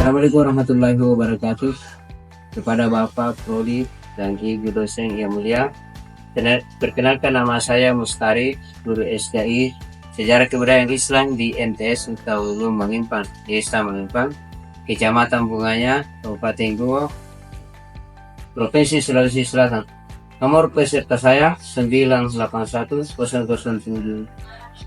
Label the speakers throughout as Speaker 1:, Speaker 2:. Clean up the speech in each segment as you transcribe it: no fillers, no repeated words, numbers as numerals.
Speaker 1: Assalamualaikum warahmatullahi wabarakatuh. Kepada Bapak Prodi dan Ibu dosen yang mulia, perkenalkan nama saya Mustari, guru SKI Sejarah Kebudayaan Islam di MTS Utaulu Mangimpang, Desa Mangimpang, Kecamatan Bunganya, Kabupaten Goa, Provinsi Sulawesi Selatan. Nomor peserta saya 981 007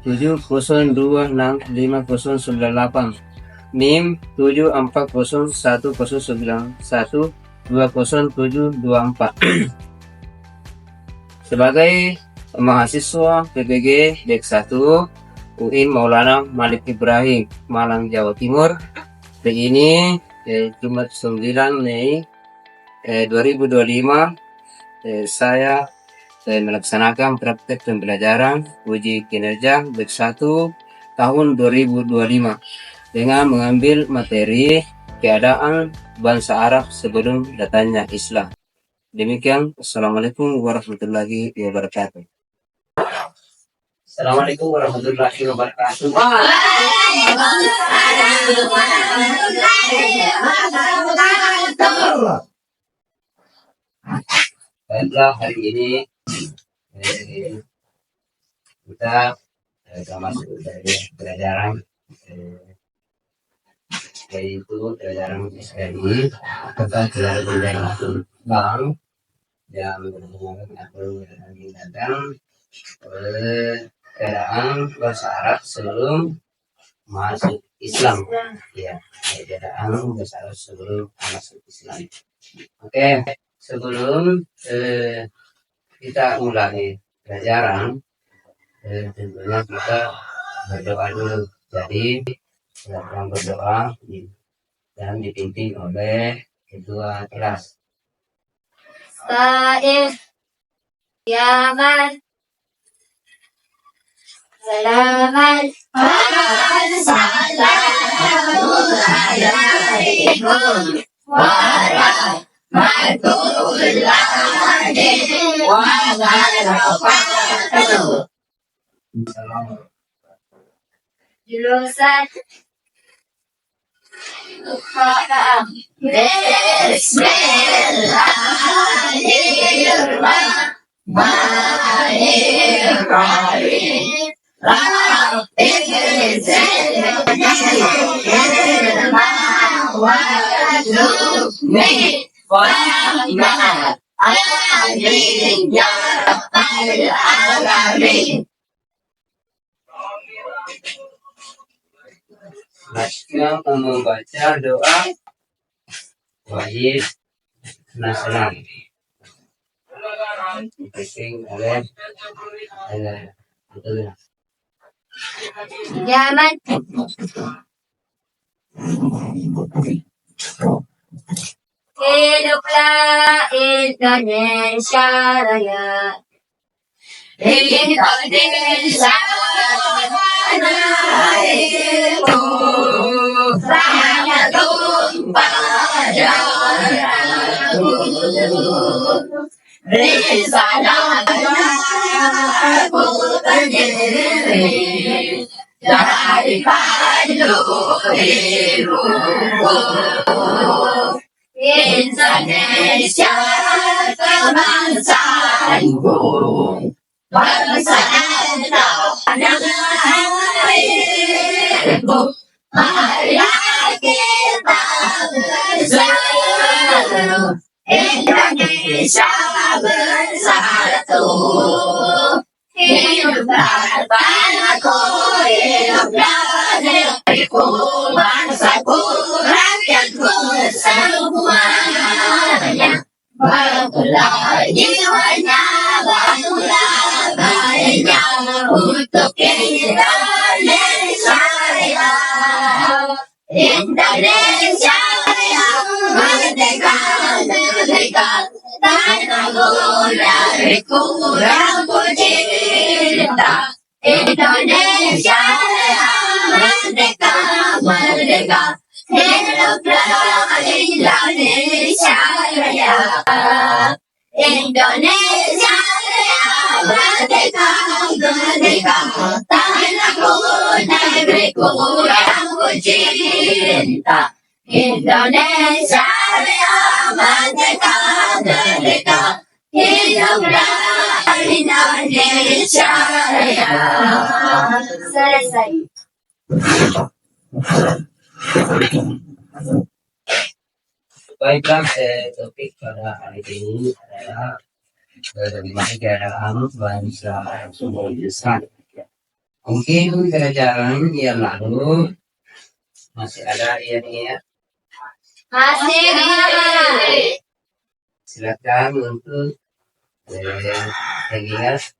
Speaker 1: 7026598. NIM 740109120724. Sebagai mahasiswa PPG Dek 1 UIN Maulana Malik Ibrahim, Malang, Jawa Timur. Hari ini Jumat 9 Mei 2025 saya melaksanakan praktek pembelajaran uji kinerja Dek 1 tahun 2025 dengan mengambil materi keadaan bangsa Arab sebelum datangnya Islam. Demikian, Assalamualaikum warahmatullahi wabarakatuh. Assalamualaikum warahmatullahi wabarakatuh. Baiklah, hari ini kita masuk dari pelajaran yaitu pelajaran SKI tentang sejarah budaya Islam yang datang keadaan bangsa Arab sebelum masuk Islam. Ya, keadaan bangsa Arab sebelum masuk Islam. Oke, sebelum kita mulai pelajaran, tentunya kita berdoa dulu. Jadi silakan berdoa dan dipimpin oleh ketua kelas.
Speaker 2: Saif Yaman Selamat Assalamualaikum warahmatullahi wabarakatuh. Jurusan
Speaker 1: Selanjutnya membaca doa wajib nasional dipimpin oleh
Speaker 2: Yaman. Hiduplah Indonesia Raya. Indonesia Raya itu sangat tumpah darahku. Di sana aku terdiri dari kayu biruku. Indonesia kebangsaanku, bangsa tanah airku. Marilah kita bersatu, Indonesia bersatu. Hiduplah tanahku, hiduplah negeriku, bangsaku, rakyatku semuanya. Bangunlah jiwanya, bangunlah badannya untuk Indonesia Raya. Indonesia Raya, merdeka, merdeka, tanahku, negeriku yang ku cinta. Indonesia Raya, merdeka, merdeka, hiduplah Indonesia Raya. Indonesia Raya, merdeka, merdeka, tanahku, negeriku yang ku cinta. Indonesia Raya, Merdeka, Merdeka, hiduplah Indonesia Raya. Selesai.
Speaker 1: Baiklah, topik pada hari ini adalah bagaimana cara kamu bangsa sumber besar. Mungkin kerajaan yang lalu masih ada yang ya.
Speaker 2: Masih ada.
Speaker 1: Silakan untuk yang ingat.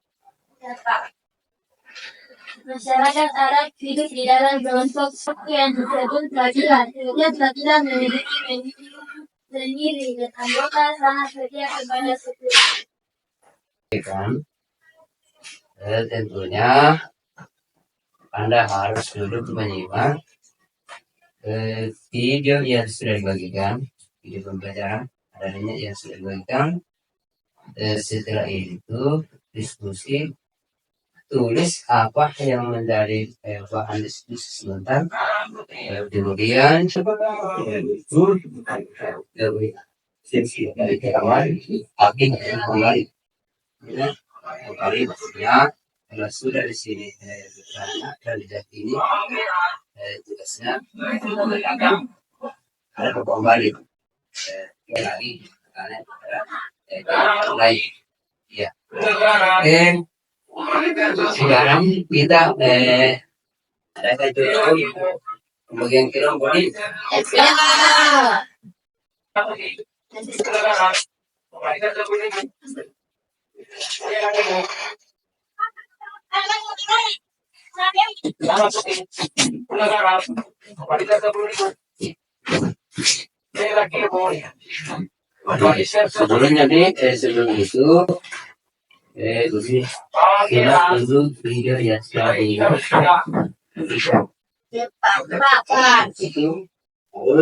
Speaker 2: Masyarakat Arab hidup di dalam kelompok yang disebut kabilah. Setiap kabilah memiliki pemimpin sendiri dan anggota sangat setia kepada suku.
Speaker 1: Kan? Tentunya Anda harus duduk menyimak video yang sudah dibagikan, video pembelajaran adanya yang sudah dibagikan. Setelah itu diskusi, tulis apa yang menjadi bahan diskusi sebentar. Kemudian kembali maksudnya kalau sudah di sini dan di ini tugasnya ada kembali lagi lain ya. Sekarang kita ada contoh pembagian kelompok ini. Sebelumnya sebelum itu kita tunggu video yang sudah itu terus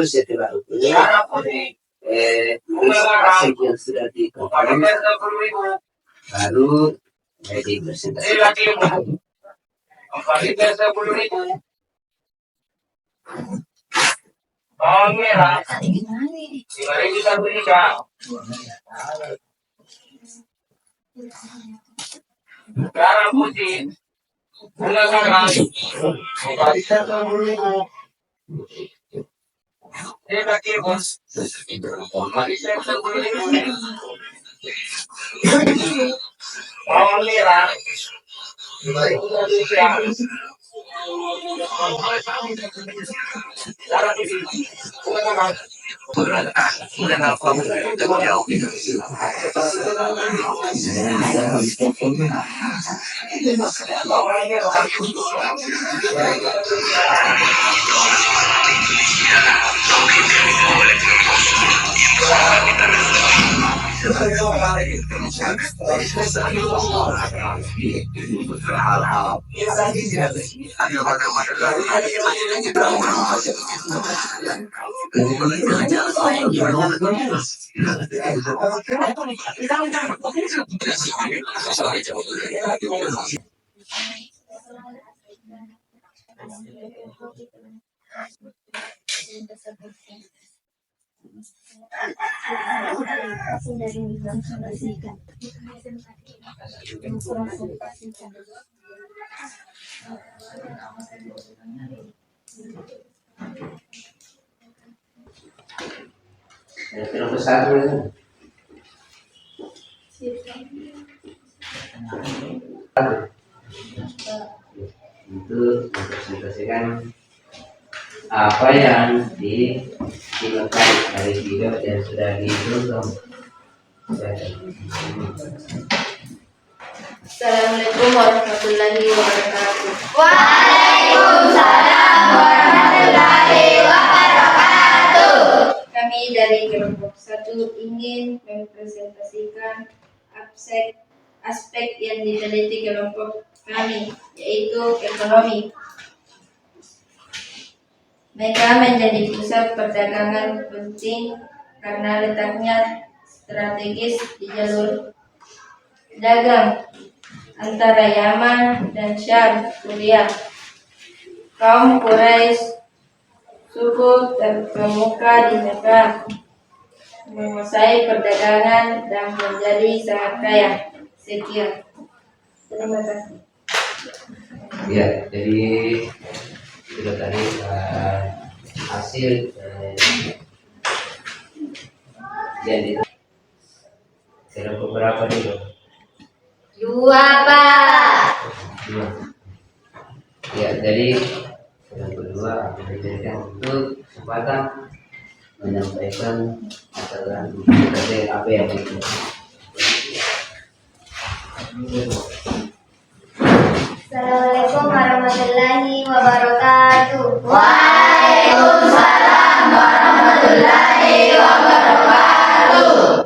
Speaker 1: setelah itu yang sudah dikompon baru dipresentasikan.
Speaker 2: Merah. Garam putih. Gula garam. Bawang merah.
Speaker 1: Nomor satu itu mempresentasikan apa yang digunakan dari video yang sudah ditonton.
Speaker 3: Assalamualaikum warahmatullahi wabarakatuh.
Speaker 2: Waalaikumsalam warahmatullahi wabarakatuh.
Speaker 3: Kami dari kelompok 1 ingin mempresentasikan aspek yang diteliti kelompok kami, yaitu ekonomi. Mereka menjadi pusat perdagangan penting karena letaknya strategis di jalur dagang antara Yaman dan Syam, Suriah. Kaum Quraisy suku terkemuka di Mekah, menguasai perdagangan dan menjadi sangat kaya. Sekian. Terima kasih.
Speaker 1: Ya, jadi itu tadi hasil yang di kelompok berapa dulu?
Speaker 3: 2, Pak.
Speaker 1: Dua. Ya, jadi yang kedua aku berikan untuk kesempatan menyampaikan masalah apa yang itu.
Speaker 2: Assalamualaikum warahmatullahi wabarakatuh.
Speaker 3: Waalaikumsalam warahmatullahi wabarakatuh.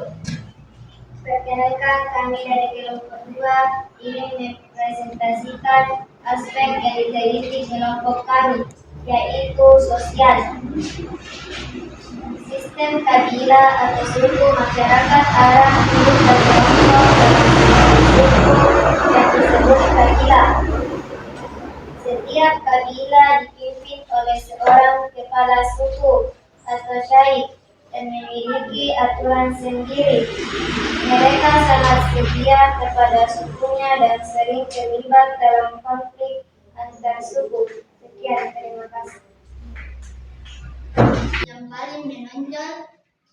Speaker 2: Perkenalkan, kami dari kelompok 2 ingin mempresentasikan aspek yang diteliti kelompok kami, yaitu sosial. Sistem kabilah atau suku masyarakat Arab hidup berkelompok dalam suku yang disebut kabilah. Setiap kabilah dipimpin oleh seorang kepala suku atau syaikh dan memiliki aturan sendiri. Mereka sangat setia kepada sukunya dan sering terlibat dalam konflik antar suku. Sekian, terima kasih.
Speaker 4: Yang paling menonjol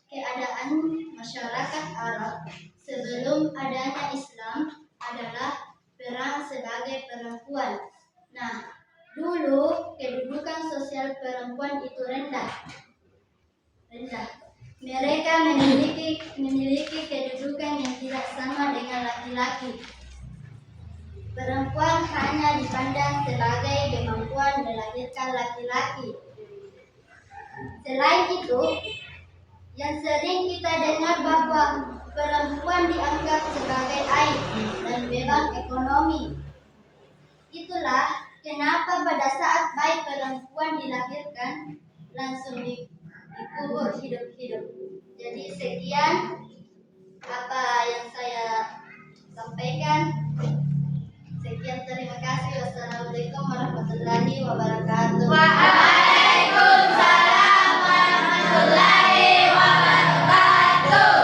Speaker 4: keadaan masyarakat Arab sebelum adanya Islam adalah perang sebagai perempuan. Nah, dulu kedudukan sosial perempuan itu rendah. Mereka memiliki kedudukan yang tidak sama dengan laki-laki. Perempuan hanya dipandang sebagai kemampuan melahirkan laki-laki. Selain itu, yang sering kita dengar bahwa perempuan dianggap sebagai aib dan beban ekonomi. Itulah kenapa pada saat bayi perempuan dilahirkan langsung dikubur hidup-hidup. Jadi sekian apa yang saya sampaikan. Sekian, terima kasih. Wassalamualaikum warahmatullahi wabarakatuh. Waalaikumsalam warahmatullahi wabarakatuh.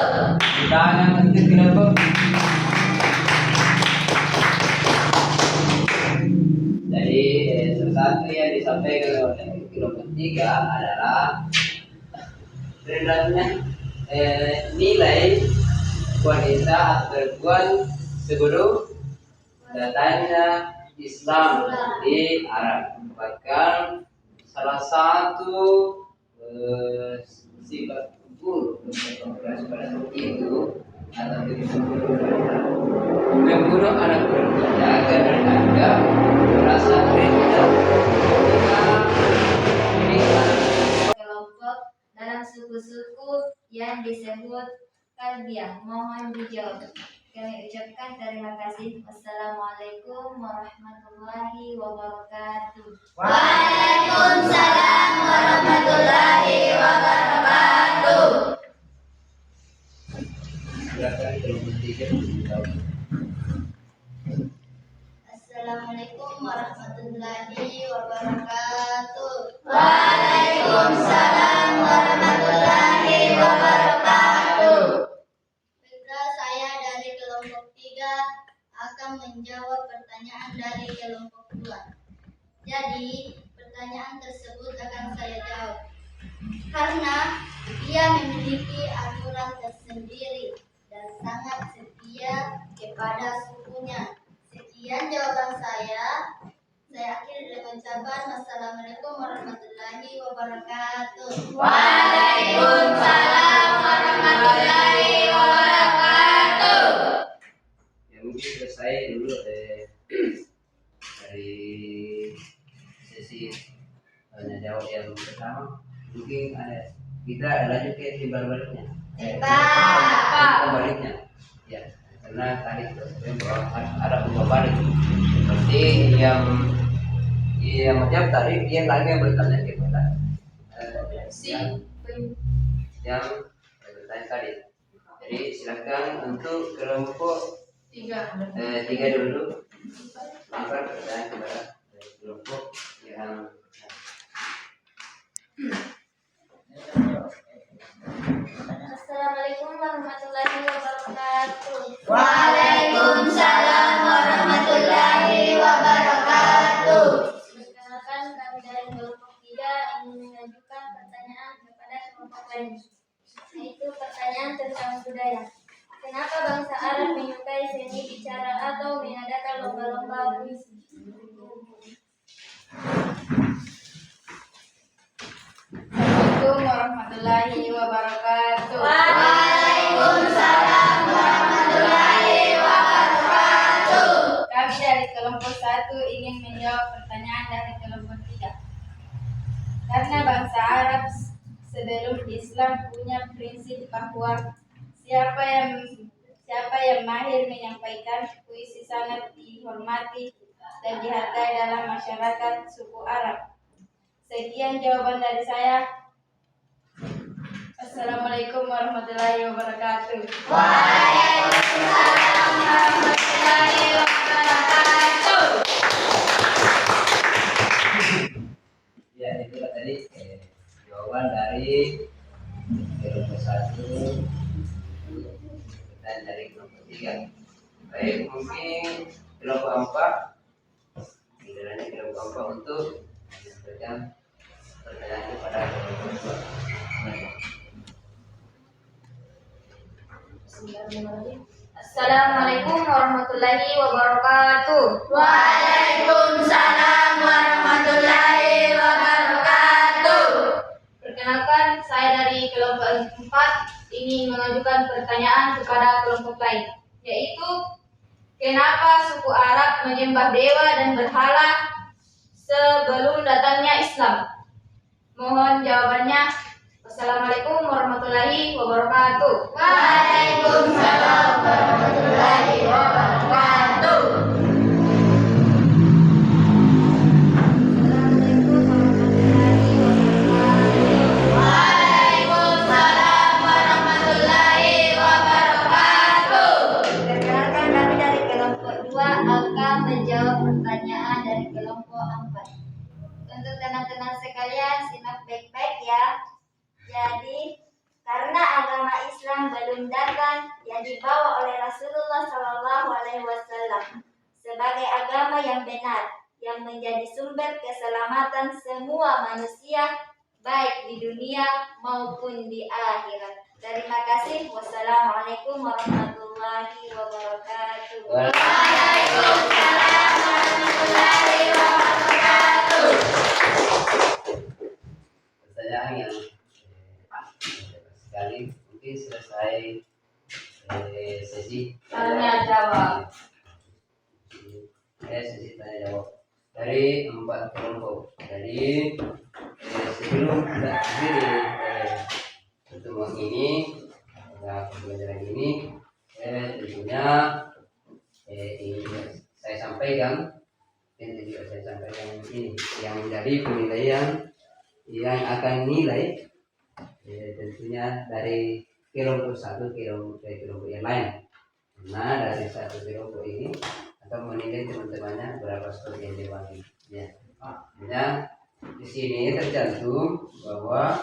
Speaker 1: Tangan untuk kelompok. Jadi sesuatu yang disampaikan oleh kelompok 3 adalah rendahnya nilai wanita atau perempuan sebelum datangnya Islam di Arab. Bahkan salah satu sifat buruk pada itu atau membunuh anak perempuannya karena ada merasa rendah
Speaker 2: Kelompok dalam suku-suku yang disebut Kalbiah. Mohon dijawab. Kami ucapkan terima kasih. Wassalamualaikum warahmatullahi wabarakatuh.
Speaker 4: Waalaikumsalam warahmatullahi wabarakatuh.
Speaker 1: silakan kelompok 3 menjawab.
Speaker 4: Assalamualaikum warahmatullahi wabarakatuh.
Speaker 3: Waalaikumsalam warahmatullahi wabarakatuh.
Speaker 4: Baiklah, saya dari kelompok 3 akan menjawab pertanyaan dari kelompok 2. Jadi, pertanyaan tersebut akan saya jawab. Karena dia memiliki aturan tersendiri dan sangat setia kepada sukunya. Sekian jawaban saya. Saya akhiri dengan ucapan wassalamualaikum warahmatullahi wabarakatuh.
Speaker 3: Waalaikumsalam warahmatullahi wabarakatuh.
Speaker 1: Ya mungkin selesai dulu dari sesi tanya jawab yang pertama. Mungkin kita lanjut ke timbal baliknya. Baliknya. Ya, karena tadi bahwa ada timbal balik. Seperti yang menjawab tadi dia lagi yang bertanya kepada yang bertanya tadi. Jadi silakan untuk kelompok 3 dulu. Maka pertanyaan kepada kelompok yang
Speaker 2: tentang budaya. Kenapa bangsa Arab menyukai seni bicara atau mengadakan lomba-lomba puisi?
Speaker 5: Assalamualaikum warahmatullahi wabarakatuh.
Speaker 3: Waalaikumsalam warahmatullahi wabarakatuh.
Speaker 5: Kami dari kelompok 1 ingin menjawab pertanyaan dari kelompok 3. Karena bangsa Arab sebelum Islam punya prinsip bahwa siapa yang mahir menyampaikan puisi sangat dihormati dan dihargai dalam masyarakat suku Arab. Sekian jawaban dari saya. Assalamualaikum warahmatullahi wabarakatuh.
Speaker 3: Waalaikumsalam warahmatullahi wabarakatuh.
Speaker 1: Ya, itulah tadi jawaban dari kelompok 1 dan dari kelompok 3. Baik, mungkin kelompok 4 gilirannya kelompok 4 untuk menyampaikan pertanyaan kepada kelompok 2.
Speaker 2: Assalamualaikum warahmatullahi wabarakatuh.
Speaker 3: Waalaikumsalam warahmatullahi wabarakatuh.
Speaker 2: Perkenalkan, saya dari kelompok 4 ingin mengajukan pertanyaan kepada kelompok lain, yaitu kenapa suku Arab menyembah dewa dan berhala sebelum datangnya Islam? Mohon jawabannya. Wassalamualaikum warahmatullahi wabarakatuh.
Speaker 3: Waalaikumsalam warahmatullahi wabarakatuh. Waalaikumsalam warahmatullahi wabarakatuh.
Speaker 2: Perkenalkan, kami dari kelompok 2 akan menjawab pertanyaan dari kelompok 4. Untuk teman-teman sekalian, simak baik-baik ya. Jadi, karena agama Islam belum datang yang dibawa oleh Rasulullah SAW sebagai agama yang benar, yang menjadi sumber keselamatan semua manusia, baik di dunia maupun di akhirat. Terima kasih. Wassalamualaikum warahmatullahi wabarakatuh.
Speaker 3: Waalaikumsalam warahmatullahi wabarakatuh.
Speaker 1: Pertanyaan yang sekali mungkin selesai sesi
Speaker 5: Tanya jawab.
Speaker 1: sesi tanya jawab dari 4 kelompok. Jadi sebelum kita akhiri pertemuan ini, pembelajaran ini, tentunya ingin saya sampaikan ini yang menjadi penilaian yang akan nilai tentunya dari kelompok 1 ke kelompok yang lain. Nah, dari satu kelompok ini akan menilai teman-temannya berapa skor yang dibagi. Ya. Di sini tercantum bahwa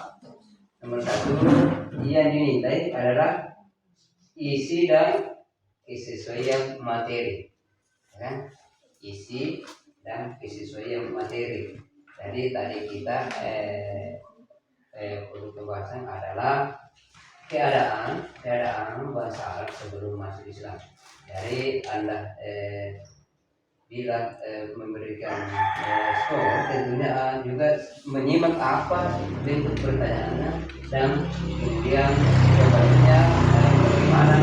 Speaker 1: nomor 1 yang dinilai adalah isi dan kesesuaian materi. Ya. Isi dan kesesuaian materi. Jadi tadi kita pembahasan adalah keadaan bangsa Arab sebelum masuk Islam. Jadi Anda bila memberikan skor, tentunya juga menyimak apa bentuk pertanyaannya dan kemudian jawabannya bagaimana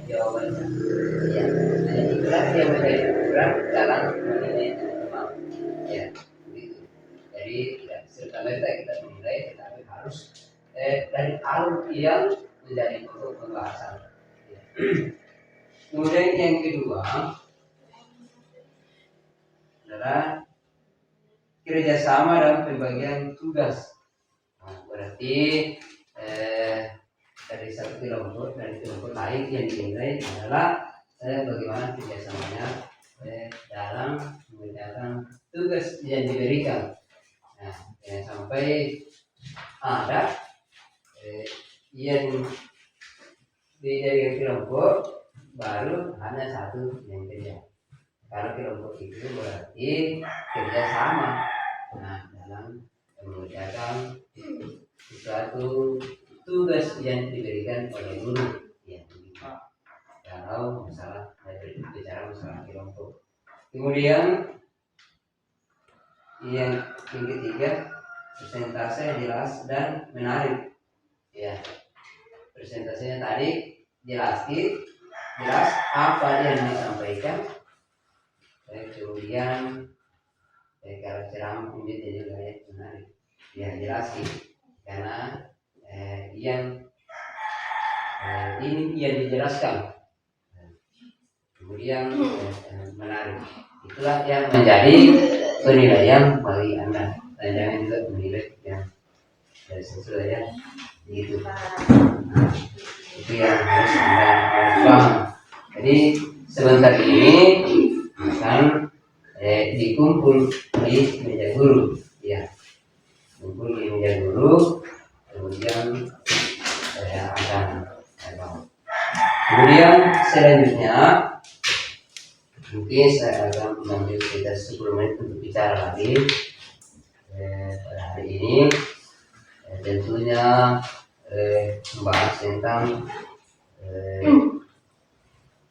Speaker 1: jawabannya. Ya, itulah yang menjadi ukuran dalam menilai teman-teman. Ya, begitu. Jadi tidak serta-merta kita menilai, tetapi harus dari alur yang menjadi pokok pembahasan. Ya. Kemudian yang kedua adalah kerjasama dalam pembagian tugas. Nah, berarti dari satu kelompok dari kelompok lain yang dinilai adalah bagaimana kerjasamanya dalam mengerjakan tugas yang diberikan. Nah, sampai ada yang dijadikan kelompok baru hanya satu yang kerja. Kalau kelompok itu berarti kerjasama. Nah, dalam mengerjakan suatu tugas yang diberikan oleh guru. Ya. kalau masalah bicara masalah kelompok. Kemudian yang ketiga, persentase jelas dan menarik. Ya, persentasenya tadi jelas apa yang disampaikan. Kemudian kalau ceramah menjadi juga ya menarik. Ya jelas karena yang ini yang dijelaskan. Kemudian menarik. Itulah yang menjadi penilaian bagi Anda. Dan jangan juga menilai yang sesuai ya. Gitu. Nah, itu yang harus Anda paham. Jadi sebentar ini akan dikumpul di meja guru. Ya, kumpul di meja guru. Kemudian saya akan kemudian selanjutnya mungkin saya akan mengambil sekitar 10 menit untuk bicara lagi pada hari ini. Tentunya membahas tentang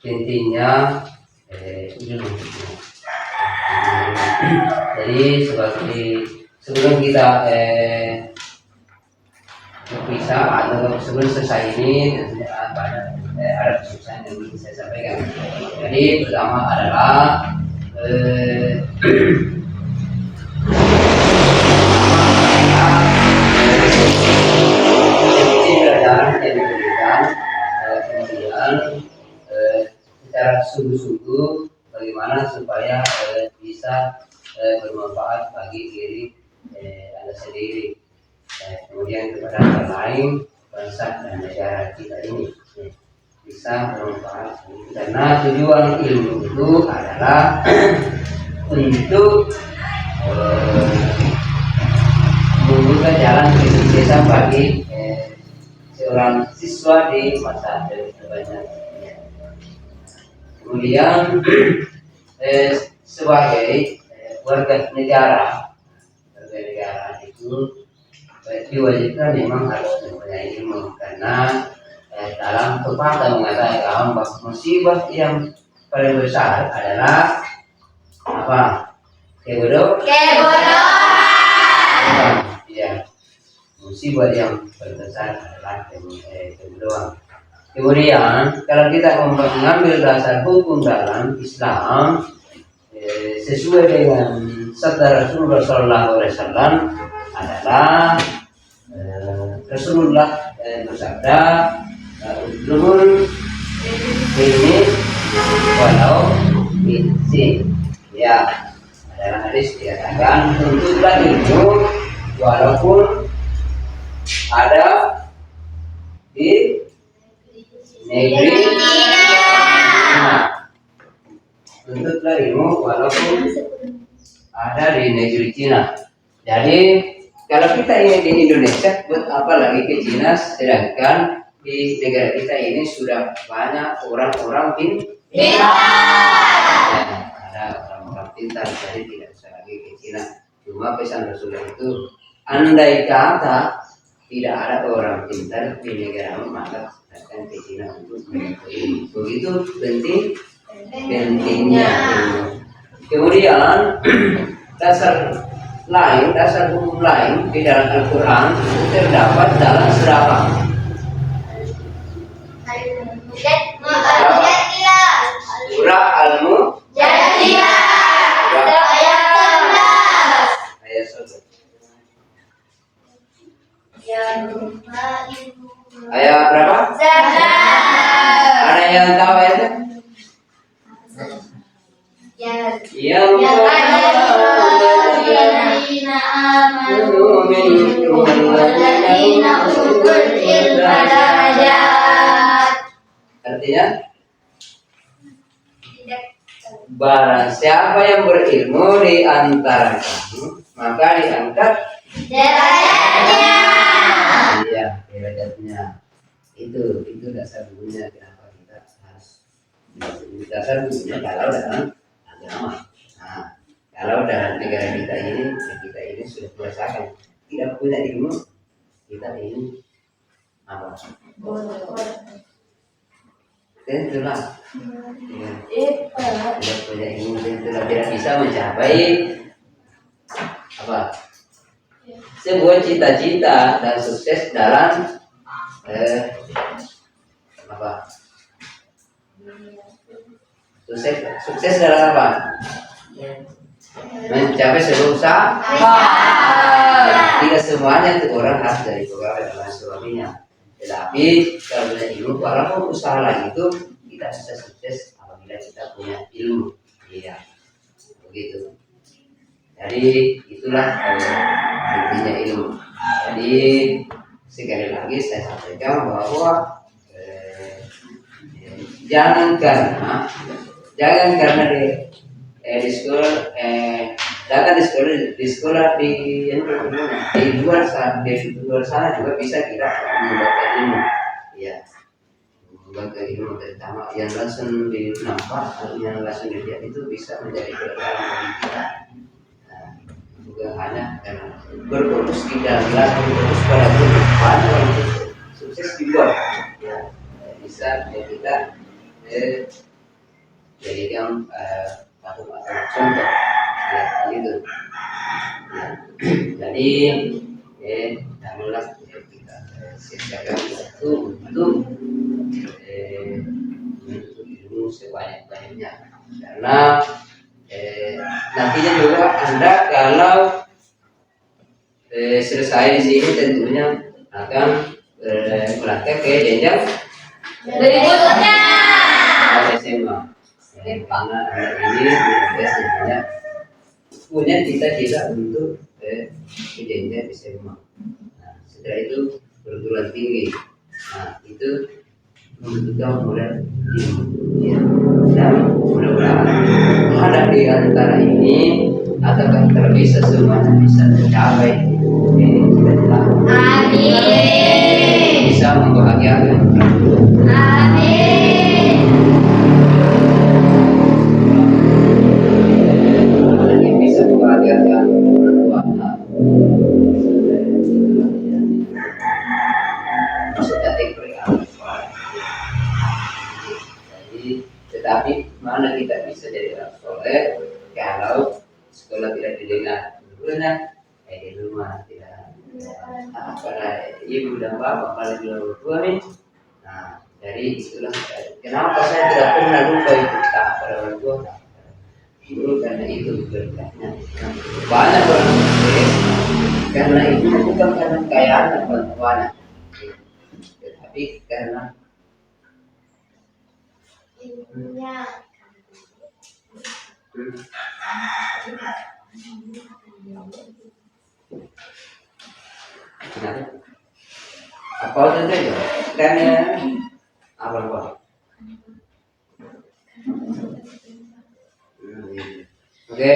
Speaker 1: pentingnya ilmu. Jadi sebelum kita berpisah atau sebelum selesai ini tentunya ada kesusahan yang ingin saya sampaikan. Jadi pertama adalah pelajaran yang diberikan, kemudian secara sungguh-sungguh bagaimana supaya bisa bermanfaat bagi diri Anda sendiri, kemudian kepada orang lain, bangsa dan negara kita ini bisa bermanfaat. Karena tujuan ilmu itu adalah untuk membuka jalan kesuksesan bagi seorang siswa di masa depannya. Kemudian sebagai warga negara itu diwajibkan memang harus mempunyai ilmu, karena dalam pepatah mengatakan bahwa musibah yang paling besar adalah apa? Kebodohan. Ya, musibah yang terbesar adalah kebodohan. Kemudian kalau kita mengambil dasar hukum dalam Islam sesuai dengan sabda Rasulullah SAW adalah Rasulullah bersabda, ulumul ilmi walau binsin. Ya, dalam hadis dikatakan tuntutlah ilmu walaupun ada di negeri Cina. Tuntutlah ilmu walaupun ada di negeri Cina. Jadi kalau kita ini di Indonesia, buat apa lagi ke Cina, sedangkan di negara kita ini sudah banyak orang-orang pintar. Ada orang-orang pintar, jadi tidak usah lagi ke Cina. Cuma pesan Rasulullah itu, andai kata tidak ada orang pintar di negara maka akan ke Cina untuk mengikuti. Begitu pentingnya ilmu. Kemudian dasar hukum lain di dalam Al-Quran terdapat dalam surah Surah Al-Mujadilah ayat 11. Ayat berapa? 11. Ada yang tahu ayatnya? Yang artinya barang siapa yang berilmu di antara kamu maka diangkat derajatnya. Iya, derajatnya. Itu dasar bunyinya kenapa kita harus dasar bunyinya kalau dalam agama. Nah, kalau dalam negara kita ini sudah merasakan tidak punya ilmu, kita ini apa? tentulah. Ya. Tidak punya ilmu tentulah tidak bisa mencapai apa sebuah cita-cita dan sukses dalam apa sukses dalam apa mencapai sebuah usaha. Tidak semuanya itu orang harus dari pegawai dan suaminya, tetapi kalau punya ilmu walaupun usaha lagi itu kita bisa sukses apabila kita punya ilmu. Iya begitu. Jadi itulah intinya ilmu. Jadi sekali lagi saya sampaikan bahwa jangan karena di sekolah datang di sekolah di luar sana juga bisa kita mendapatkan ilmu. Ya, mendapatkan ilmu terutama yang langsung dinampak atau yang langsung dilihat itu bisa menjadi pelajaran bagi kita. Bukan hanya karena berfokus di dalam kelas, berfokus pada guru, banyak yang sukses di luar. Ya, bisa ya kita jadikan atau contoh, ya gitu. Ya. Jadi, janganlah kita siapkan waktu untuk menuntut ilmu sebanyak-banyaknya, karena nantinya juga Anda kalau selesai di sini tentunya akan melangkah ke jenjang
Speaker 3: Berikutnya.
Speaker 1: SMA. Karena anak ini sebenarnya punya cita-cita untuk ke jenjang SMA. Nah, setelah itu perguruan tinggi. Nah, itu membutuhkan modal ilmu. Ya. Dan mudah-mudahan ada di antara ini ataukah terbisa semuanya bisa tercapai cita-cita.
Speaker 3: Amin.
Speaker 1: Bisa membahagiakan.
Speaker 3: Amin.
Speaker 1: Yang bisa membahagiakan orang tua. Maksudnya jadi, tetapi mana kita bisa jadi orang soleh kalau sekolah tidak didengar gurunya, di rumah tidak pada ibu dan bapak apalagi orang tua nih. Nah, jadi itulah kenapa saya tidak pernah lupa itu tak pada orang tua, guru, karena itu berkatnya. Banyak orang sukses karena itu bukan karena kekayaan dan banyak, tetapi karena
Speaker 2: ilmunya.
Speaker 1: apa itu saja karena apa oke.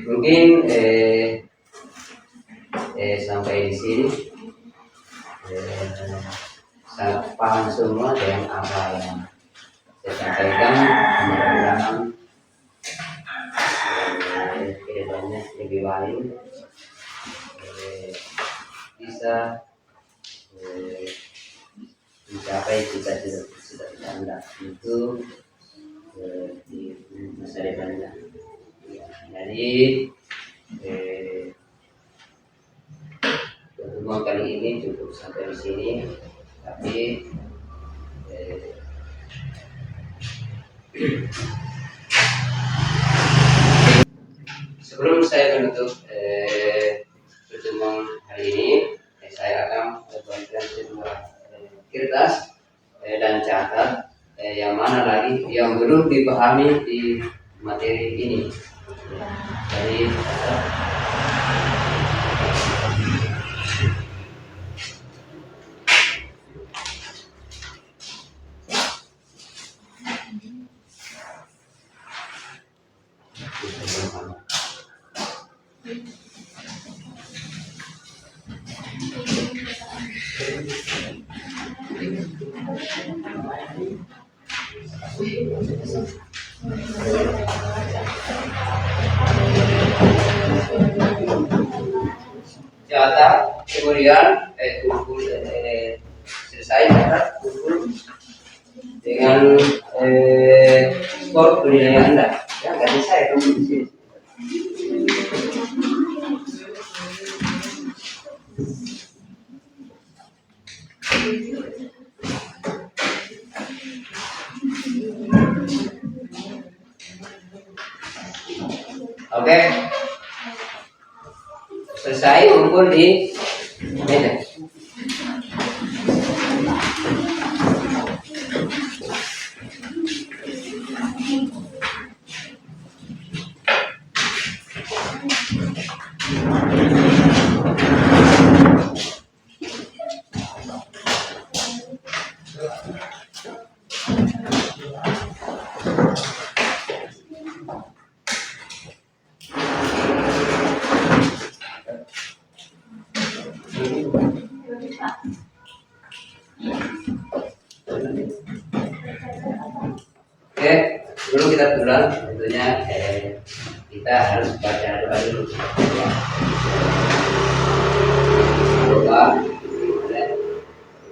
Speaker 1: Mungkin sampai di sini sangat paham semua dengan apa yang saya sampaikan. Mudah-mudahan kedepannya lebih baik, bisa mencapai cita-cita Anda itu di masa depannya. Jadi pertemuan kali ini cukup sampai di sini, tapi sebelum saya menutup pertemuan hari ini, saya akan membagikan sebuah kertas dan catat yang mana lagi yang belum dipahami di materi ini. Jadi selesai maka kumpul dengan skor penilaian Anda. Ya, nggak bisa ya kamu di sini. Oke. Selesai kumpul di meja. Oke, dulu kita pulang tentunya kita harus baca doa dulu. Doa,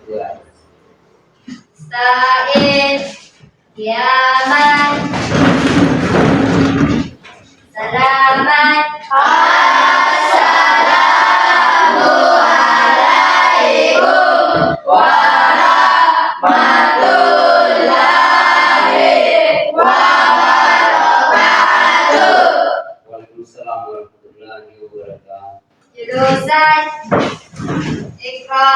Speaker 1: dua.
Speaker 2: Sa'id Yaman Salamat
Speaker 1: Waalaikumsalam warahmatullahi wabarakatuh.
Speaker 2: Jurusan Iqra.